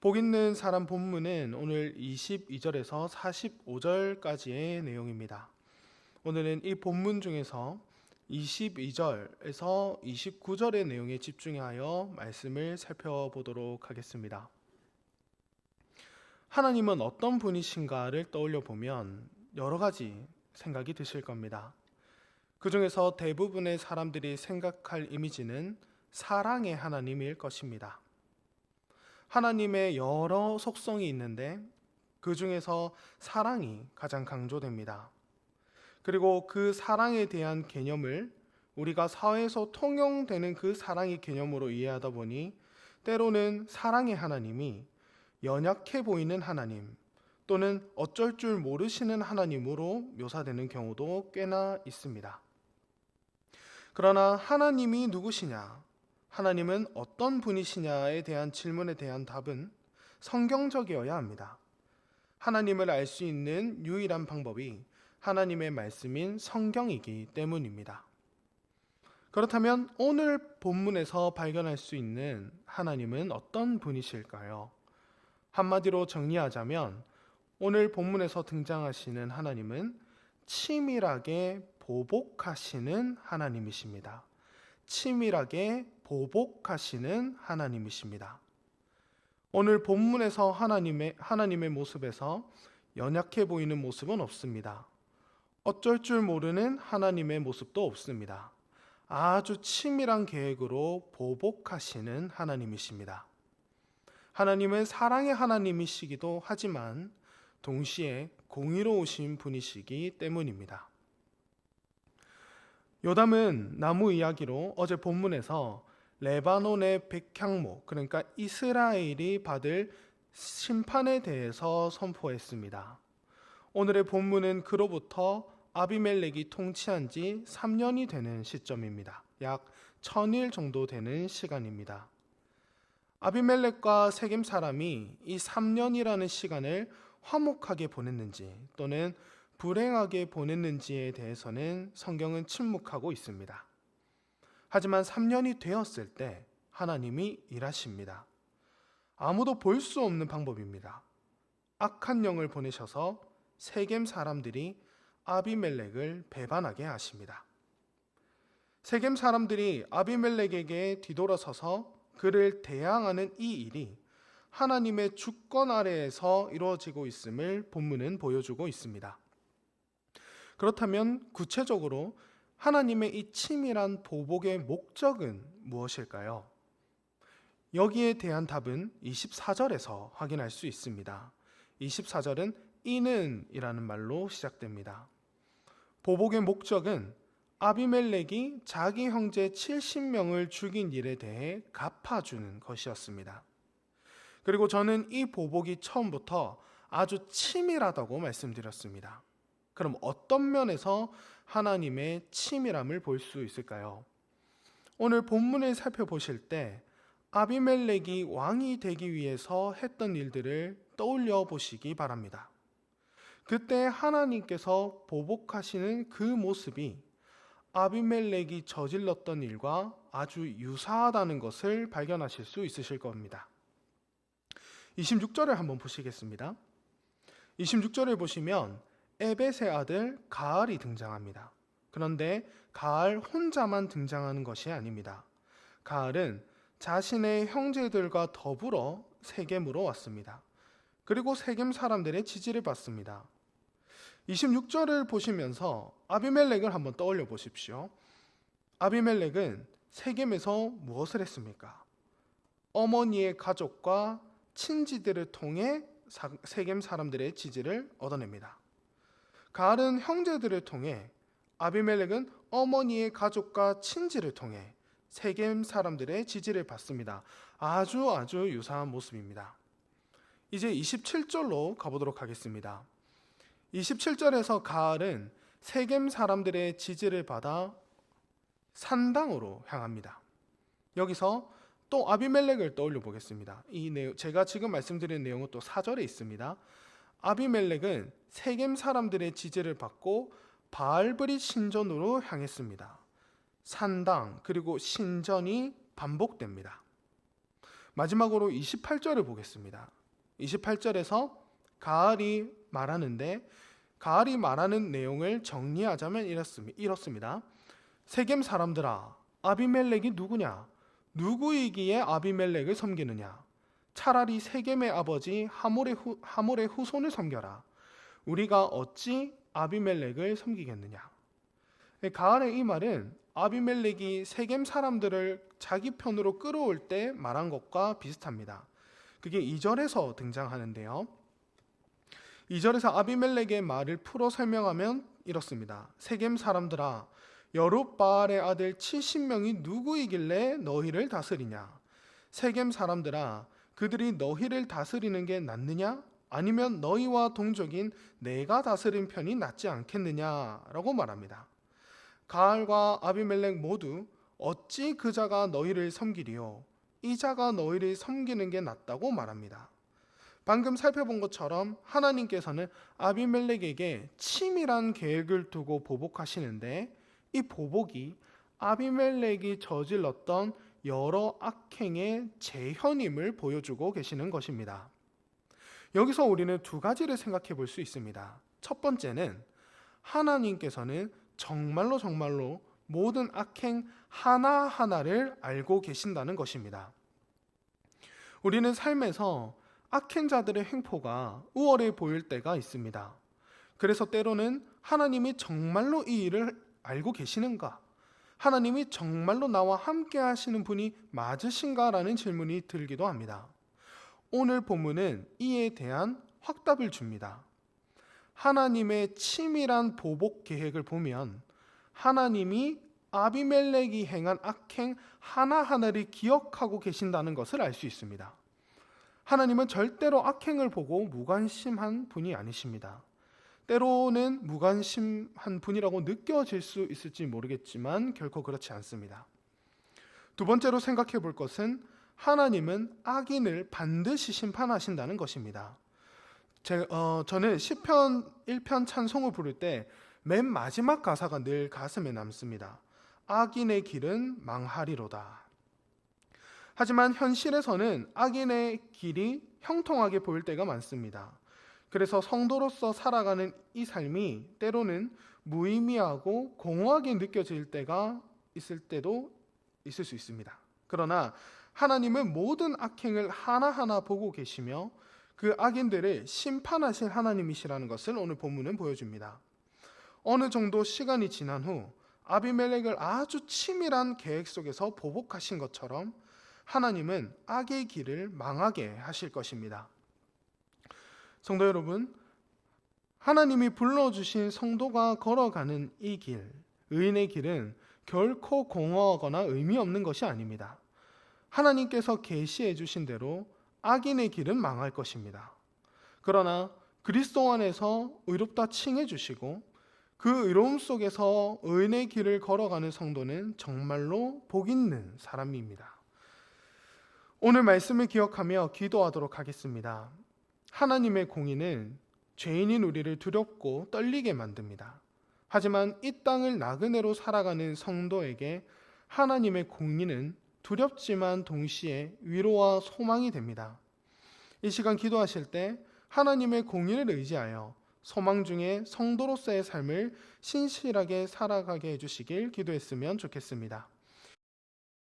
복 있는 사람 본문은 오늘 22절에서 45절까지의 내용입니다. 오늘은 이 본문 중에서 22절에서 29절의 내용에 집중하여 말씀을 살펴보도록 하겠습니다. 하나님은 어떤 분이신가를 떠올려 보면 여러 가지 생각이 드실 겁니다. 그 중에서 대부분의 사람들이 생각할 이미지는 사랑의 하나님일 것입니다. 하나님의 여러 속성이 있는데 그 중에서 사랑이 가장 강조됩니다. 그리고 그 사랑에 대한 개념을 우리가 사회에서 통용되는 그 사랑의 개념으로 이해하다 보니 때로는 사랑의 하나님이 연약해 보이는 하나님 또는 어쩔 줄 모르시는 하나님으로 묘사되는 경우도 꽤나 있습니다. 그러나 하나님이 누구시냐? 하나님은 어떤 분이시냐에 대한 질문에 대한 답은 성경적이어야 합니다. 하나님을 알 수 있는 유일한 방법이 하나님의 말씀인 성경이기 때문입니다. 그렇다면 오늘 본문에서 발견할 수 있는 하나님은 어떤 분이실까요? 한마디로 정리하자면 오늘 본문에서 등장하시는 하나님은 치밀하게 보복하시는 하나님이십니다. 치밀하게 보복하시는 하나님이십니다. 오늘 본문에서 하나님의 모습에서 연약해 보이는 모습은 없습니다. 어쩔 줄 모르는 하나님의 모습도 없습니다. 아주 치밀한 계획으로 보복하시는 하나님이십니다. 하나님은 사랑의 하나님이시기도 하지만 동시에 공의로우신 분이시기 때문입니다. 요담은 나무 이야기로 어제 본문에서 레바논의 백향목, 그러니까 이스라엘이 받을 심판에 대해서 선포했습니다. 오늘의 본문은 그로부터 아비멜렉이 통치한 지 3년이 되는 시점입니다. 약 1000일 정도 되는 시간입니다. 아비멜렉과 세겜 사람이 이 3년이라는 시간을 화목하게 보냈는지 또는 불행하게 보냈는지에 대해서는 성경은 침묵하고 있습니다. 하지만 3년이 되었을 때 하나님이 일하십니다. 아무도 볼 수 없는 방법입니다. 악한 영을 보내셔서 세겜 사람들이 아비멜렉을 배반하게 하십니다. 세겜 사람들이 아비멜렉에게 뒤돌아서서 그를 대항하는 이 일이 하나님의 주권 아래에서 이루어지고 있음을 본문은 보여주고 있습니다. 그렇다면 구체적으로 하나님의 이 치밀한 보복의 목적은 무엇일까요? 여기에 대한 답은 24절에서 확인할 수 있습니다. 24절은 이는 이라는 말로 시작됩니다. 보복의 목적은 아비멜렉이 자기 형제 70명을 죽인 일에 대해 갚아주는 것이었습니다. 그리고 저는 이 보복이 처음부터 아주 치밀하다고 말씀드렸습니다. 그럼 어떤 면에서 하나님의 치밀함을 볼 수 있을까요? 오늘 본문을 살펴보실 때 아비멜렉이 왕이 되기 위해서 했던 일들을 떠올려 보시기 바랍니다. 그때 하나님께서 보복하시는 그 모습이 아비멜렉이 저질렀던 일과 아주 유사하다는 것을 발견하실 수 있으실 겁니다. 26절을 한번 보시겠습니다. 26절을 보시면 에벳의 아들 가알이 등장합니다. 그런데 가알 혼자만 등장하는 것이 아닙니다. 가알은 자신의 형제들과 더불어 세겜으로 왔습니다. 그리고 세겜 사람들의 지지를 받습니다. 26절을 보시면서 아비멜렉을 한번 떠올려 보십시오. 아비멜렉은 세겜에서 무엇을 했습니까? 어머니의 가족과 친지들을 통해 세겜 사람들의 지지를 얻어냅니다. 가알은 형제들을 통해, 아비멜렉은 어머니의 가족과 친지를 통해 세겜 사람들의 지지를 받습니다. 아주 유사한 모습입니다. 이제 27절로 가보도록 하겠습니다. 27절에서 가알은 세겜 사람들의 지지를 받아 산당으로 향합니다. 여기서 또 아비멜렉을 떠올려 보겠습니다. 제가 지금 말씀드린 내용은 또 4절에 있습니다. 아비멜렉은 세겜 사람들의 지지를 받고 바알브릿 신전으로 향했습니다. 산당 그리고 신전이 반복됩니다. 마지막으로 28절을 보겠습니다. 28절에서 가알이 말하는데, 가알이 말하는 내용을 정리하자면 이렇습니다. 세겜 사람들아, 아비멜렉이 누구냐? 누구이기에 아비멜렉을 섬기느냐? 차라리 세겜의 아버지 하몰의 후손을 섬겨라. 우리가 어찌 아비멜렉을 섬기겠느냐? 가알의 이 말은 아비멜렉이 세겜 사람들을 자기 편으로 끌어올 때 말한 것과 비슷합니다. 그게 2절에서 등장하는데요. 2절에서 아비멜렉의 말을 풀어 설명하면 이렇습니다. 세겜 사람들아, 여룹바알의 아들 70명이 누구이길래 너희를 다스리냐? 세겜 사람들아, 그들이 너희를 다스리는 게 낫느냐? 아니면 너희와 동족인 내가 다스린 편이 낫지 않겠느냐라고 말합니다. 가알과 아비멜렉 모두 어찌 그 자가 너희를 섬기리요? 이 자가 너희를 섬기는 게 낫다고 말합니다. 방금 살펴본 것처럼 하나님께서는 아비멜렉에게 치밀한 계획을 두고 보복하시는데, 이 보복이 아비멜렉이 저질렀던 여러 악행의 재현임을 보여주고 계시는 것입니다. 여기서 우리는 두 가지를 생각해 볼 수 있습니다. 첫 번째는 하나님께서는 정말로 모든 악행 하나하나를 알고 계신다는 것입니다. 우리는 삶에서 악행자들의 행포가 우월해 보일 때가 있습니다. 그래서 때로는 하나님이 정말로 이 일을 알고 계시는가? 하나님이 정말로 나와 함께 하시는 분이 맞으신가라는 질문이 들기도 합니다. 오늘 본문은 이에 대한 확답을 줍니다. 하나님의 치밀한 보복 계획을 보면 하나님이 아비멜렉이 행한 악행 하나하나를 기억하고 계신다는 것을 알 수 있습니다. 하나님은 절대로 악행을 보고 무관심한 분이 아니십니다. 때로는 무관심한 분이라고 느껴질 수 있을지 모르겠지만 결코 그렇지 않습니다. 두 번째로 생각해 볼 것은 하나님은 악인을 반드시 심판하신다는 것입니다. 저는 시편 1편 찬송을 부를 때 맨 마지막 가사가 늘 가슴에 남습니다. 악인의 길은 망하리로다. 하지만 현실에서는 악인의 길이 형통하게 보일 때가 많습니다. 그래서 성도로서 살아가는 이 삶이 때로는 무의미하고 공허하게 느껴질 때가 있을 때도 있을 수 있습니다. 그러나 하나님은 모든 악행을 하나하나 보고 계시며 그 악인들을 심판하실 하나님이시라는 것을 오늘 본문은 보여줍니다. 어느 정도 시간이 지난 후 아비멜렉을 아주 치밀한 계획 속에서 보복하신 것처럼 하나님은 악의 길을 망하게 하실 것입니다. 성도 여러분, 하나님이 불러주신 성도가 걸어가는 이 길, 의인의 길은 결코 공허하거나 의미 없는 것이 아닙니다. 하나님께서 계시해 주신 대로 악인의 길은 망할 것입니다. 그러나 그리스도 안에서 의롭다 칭해 주시고 그 의로움 속에서 의인의 길을 걸어가는 성도는 정말로 복 있는 사람입니다. 오늘 말씀을 기억하며 기도하도록 하겠습니다. 하나님의 공의는 죄인인 우리를 두렵고 떨리게 만듭니다. 하지만 이 땅을 나그네로 살아가는 성도에게 하나님의 공의는 두렵지만 동시에 위로와 소망이 됩니다. 이 시간 기도하실 때 하나님의 공의를 의지하여 소망 중에 성도로서의 삶을 신실하게 살아가게 해주시길 기도했으면 좋겠습니다.